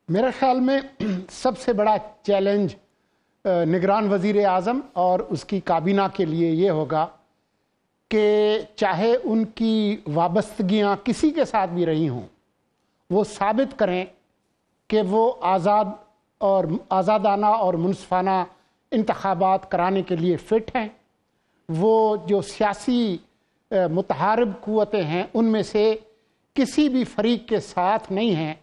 میرے خیال میں سب سے بڑا چیلنج نگران وزیر اعظم اور اس کی کابینہ کے لیے یہ ہوگا کہ چاہے ان کی وابستگیاں کسی کے ساتھ بھی رہی ہوں، وہ ثابت کریں کہ وہ آزادانہ اور منصفانہ انتخابات کرانے کے لیے فٹ ہیں۔ وہ جو سیاسی متحارب قوتیں ہیں ان میں سے کسی بھی فریق کے ساتھ نہیں ہیں،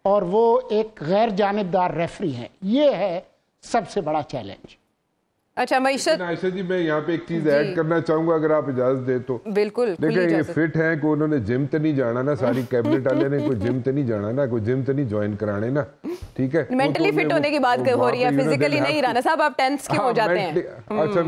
اور وہ ایک غیر جانبدار ریفری ہیں۔ یہ ہے سب سے بڑا چیلنج۔ اچھا معیشت عائشہ جی، میں یہاں پہ ایک چیز ایڈ کرنا چاہوں گا اگر آپ اجازت دیں تو۔ بالکل دیکھیں یہ فٹ ہیں کہ انہوں نے جم تے نہیں جانا نا، ساری کیبنٹ والے نے کوئی جم تے نہیں جانا نا، کوئی جم تے نہیں جوائن کرانے نا، ٹھیک ہے۔ مینٹلی فٹ ہونے کی بات ہو رہی ہے، فزیکلی نہیں رانا صاحب آپ ٹینس کیوں ہو جاتے ہیں؟ اچھا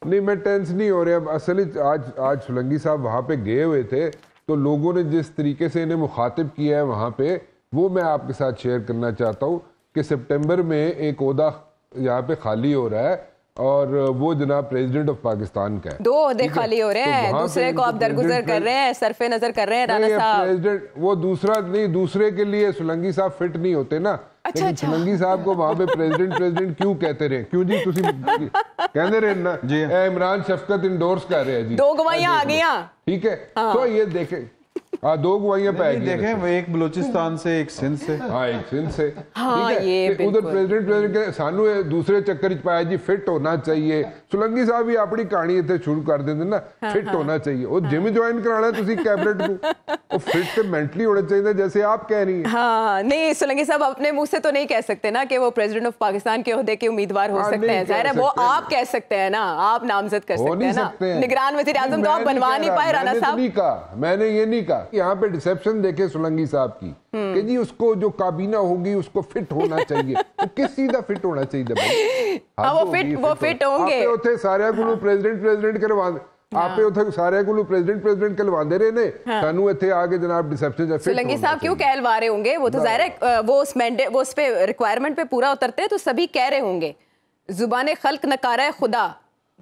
میں ٹینس نہیں ہو رہا، اصل آج سولنگی صاحب وہاں پہ گئے ہوئے تھے تو لوگوں نے جس طریقے سے انہیں مخاطب کیا ہے وہاں پہ، وہ میں آپ کے ساتھ شیئر کرنا چاہتا ہوں کہ سپٹمبر میں ایک عہدہ یہاں پہ خالی ہو رہا ہے اور وہ جناب پریزیڈنٹ آف پاکستان کا ہے۔ 2 عہدے خالی ہو رہے ہیں، دوسرے کو آپ درگزر کر رہے ہیں، صرف نظر کر رہے ہیں رانا صاحب۔ وہ دوسرا نہیں، دوسرے کے لیے سولنگی صاحب فٹ نہیں ہوتے نا، لیکن سولنگی صاحب کو وہاں پہ پریزیڈنٹ کیوں کہتے رہے؟ کیوں جی تسی کہندے رہے نا اے عمران شفقت انڈورس کر رہے ہیں جی، 2 گواہیاں آ گئیاں، ٹھیک ہے۔ تو یہ دیکھیں 2 گواہیاں پہ گئی، دیکھیں وہ ایک بلوچستان سے ایک سندھ سے، ایک سندھ سے، ہاں ٹھیک ہے۔ ادھر پریزیڈنٹ کے سانو دوسرے چکر چ پایا جی فٹ ہونا چاہیے۔ سولنگی صاحب بھی اپنی کہانی اتنے شروع کر دیتے نا، فٹ ہونا چاہیے۔ وہ جم جوائن کرانا ہے تسی کیبنٹ کو، وہ فٹ سے مینٹلی ہونا چاہیے جیسے آپ کہہ رہی ہیں۔ ہاں نہیں، سولنگی صاحب اپنے منہ سے تو نہیں کہہ سکتے نا کہ وہ پریزیڈنٹ آف پاکستان کے عہدے کے امیدوار ہو سکتے ہیں، ظاہر ہے وہ آپ کہہ سکتے ہیں نا، آپ نامزد کر سکتے ہیں نا، نگران وزیر اعظم تو آپ بنوا نہیں پائے رانا صاحب۔ میں نے یہ نہیں کہا، یہاں پہ ڈسیپشن دیکھیں سولنگی صاحب کی کہ جی اس کو جو کابینہ ہوگی اس کو فٹ ہونا چاہیے، کس سیدھا فٹ ہونا چاہیے بھائی؟ وہ فٹ ہوں گے، آپ اتنے سارے کو پریزیڈنٹ کروا آپ اتنے سارے کو پریزیڈنٹ کرواندے رہے نے، سانو اتنے آگے جناب ڈسیپشن۔ سولنگی صاحب کیوں کہلوا رہے ہوں گے؟ وہ تو ظاہر ہے وہ اس پہ ریکوائرمنٹ پہ پورا اترتے ہیں تو سبھی کہہ رہے ہوں گے، زبان خلق نکارہ خدا،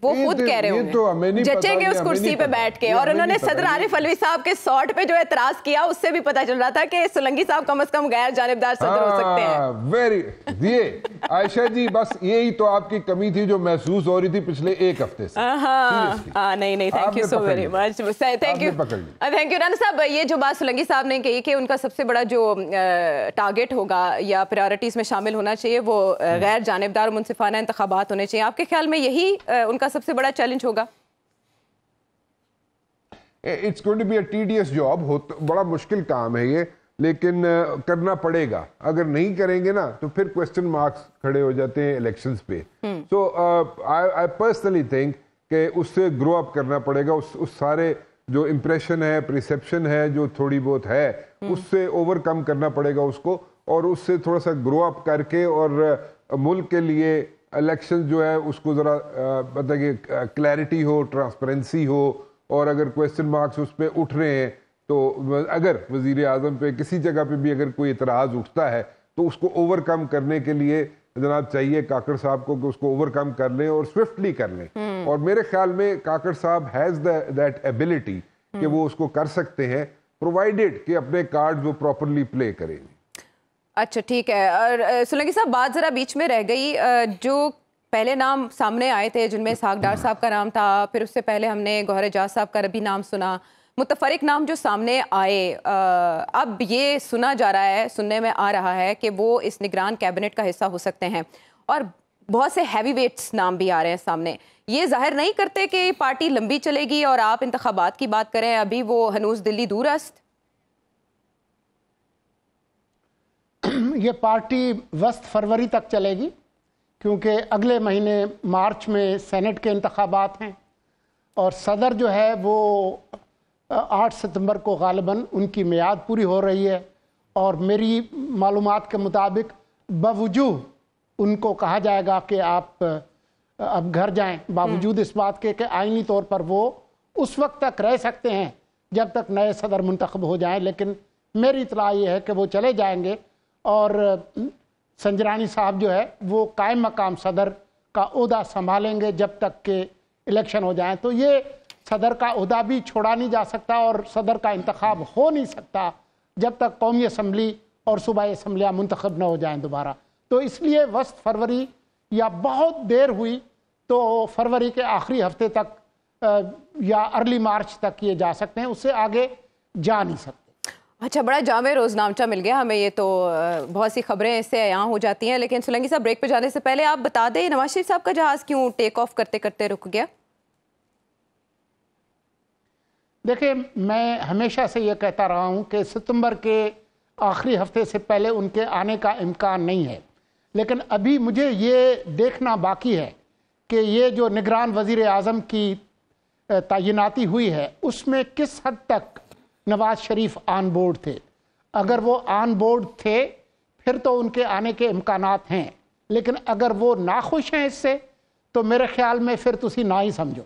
وہ خود کہہ رہے ہوں گے، جچیں گے اس کرسی پہ بیٹھ کے۔ اور انہوں نے صدر عارف علوی صاحب کے سوٹ پہ جو اعتراض کیا اس سے بھی پتہ چل رہا تھا کہ سولنگی صاحب کم از کم غیر جانبدار صدر ہو سکتے ہیں۔ یہ عائشہ جی بس یہی تو آپ کی کمی تھی جو محسوس ہو رہی تھی پچھلے ایک ہفتے سے۔ ہاں نہیں thank you so very much, thank you Rana صاحب۔ یہ جو بات سولنگی صاحب نے کہی کہ ان کا سب سے بڑا جو ٹارگٹ ہوگا یا پریورٹیز میں شامل ہونا چاہیے وہ غیر جانبدار اور منصفانہ انتخابات ہونے چاہیے، آپ کے خیال میں یہی ان کا سب سے بڑا چیلنج ہوگا؟ It's going to be a tedious job, بڑا مشکل کام ہے یہ، لیکن کرنا پڑے گا۔ اگر نہیں کریں گے نا تو پھر کوسچن مارکس کھڑے ہو جاتے ہیں الیکشنز پہ۔ سو آئی پرسنلی تھنک کہ اس سے گرو اپ کرنا پڑے گا، اس سارے جو امپریشن ہے، پرسیپشن ہے جو تھوڑی بہت ہے، اس سے اوور کم کرنا پڑے گا اس کو، اور اس سے تھوڑا سا گرو اپ کر کے اور ملک کے لیے الیکشن جو ہے اس کو ذرا مطلب کہ کلیئرٹی ہو، ٹرانسپیرنسی ہو، اور اگر کویسچن مارکس اس پہ اٹھ رہے ہیں تو اگر وزیر اعظم پہ کسی جگہ پہ بھی اگر کوئی اعتراض اٹھتا ہے تو اس کو اوور کم کرنے کے لیے جناب چاہیے کاکڑ صاحب کو کہ اس کو اوور کم کر لیں اور سوئفٹلی کر لیں۔ اور میرے خیال میں کاکڑ صاحب ہیز دیٹ ایبلٹی کہ وہ اس کو کر سکتے ہیں، پرووائڈیڈ کہ اپنے کارڈ وہ پراپرلی پلے کریں۔ اچھا ٹھیک ہے۔ اور سولنگی صاحب بات ذرا بیچ میں رہ گئی، جو پہلے نام سامنے آئے تھے جن میں اسحاق ڈار صاحب کا نام تھا، پھر اس سے پہلے ہم نے گوہر اعجاز صاحب کا بھی نام سنا، متفرق نام جو سامنے آئے، اب یہ سنا جا رہا ہے، سننے میں آ رہا ہے کہ وہ اس نگران کیبنٹ کا حصہ ہو سکتے ہیں، اور بہت سے ہیوی ویٹس نام بھی آ رہے ہیں سامنے۔ یہ ظاہر نہیں کرتے کہ پارٹی لمبی چلے گی اور آپ انتخابات کی بات کریں، ابھی وہ ہنوز دلی دور است؟ یہ پارٹی وسط فروری تک چلے گی، کیونکہ اگلے مہینے مارچ میں سینٹ کے انتخابات ہیں، اور صدر جو ہے وہ 8 ستمبر کو غالباً ان کی میعاد پوری ہو رہی ہے، اور میری معلومات کے مطابق باوجود ان کو کہا جائے گا کہ آپ اب گھر جائیں، باوجود اس بات کے کہ آئینی طور پر وہ اس وقت تک رہ سکتے ہیں جب تک نئے صدر منتخب ہو جائیں، لیکن میری اطلاع یہ ہے کہ وہ چلے جائیں گے، اور سنجرانی صاحب جو ہے وہ قائم مقام صدر کا عہدہ سنبھالیں گے جب تک کہ الیکشن ہو جائیں۔ تو یہ صدر کا عہدہ بھی چھوڑا نہیں جا سکتا اور صدر کا انتخاب ہو نہیں سکتا جب تک قومی اسمبلی اور صوبائی اسمبلیاں منتخب نہ ہو جائیں دوبارہ. تو اس لیے وسط فروری یا بہت دیر ہوئی تو فروری کے آخری ہفتے تک یا ارلی مارچ تک یہ جا سکتے ہیں, اس سے آگے جا نہیں سکتے. اچھا, بڑا جامع روزنامچہ مل گیا ہمیں, یہ تو بہت سی خبریں اس سے عیاں ہو جاتی ہیں. لیکن سولنگی صاحب, بریک پہ جانے سے پہلے آپ بتا دیں نواز شریف صاحب کا جہاز کیوں ٹیک آف کرتے کرتے رک گیا؟ دیکھیں, میں ہمیشہ سے یہ کہتا رہا ہوں کہ ستمبر کے آخری ہفتے سے پہلے ان کے آنے کا امکان نہیں ہے. لیکن ابھی مجھے یہ دیکھنا باقی ہے کہ یہ جو نگران وزیر اعظم کی تعیناتی ہوئی ہے اس میں کس حد تک نواز شریف آن بورڈ تھے. اگر وہ آن بورڈ تھے پھر تو ان کے آنے کے امکانات ہیں, لیکن اگر وہ ناخوش ہیں اس سے تو میرے خیال میں پھر تسی نہ ہی سمجھو.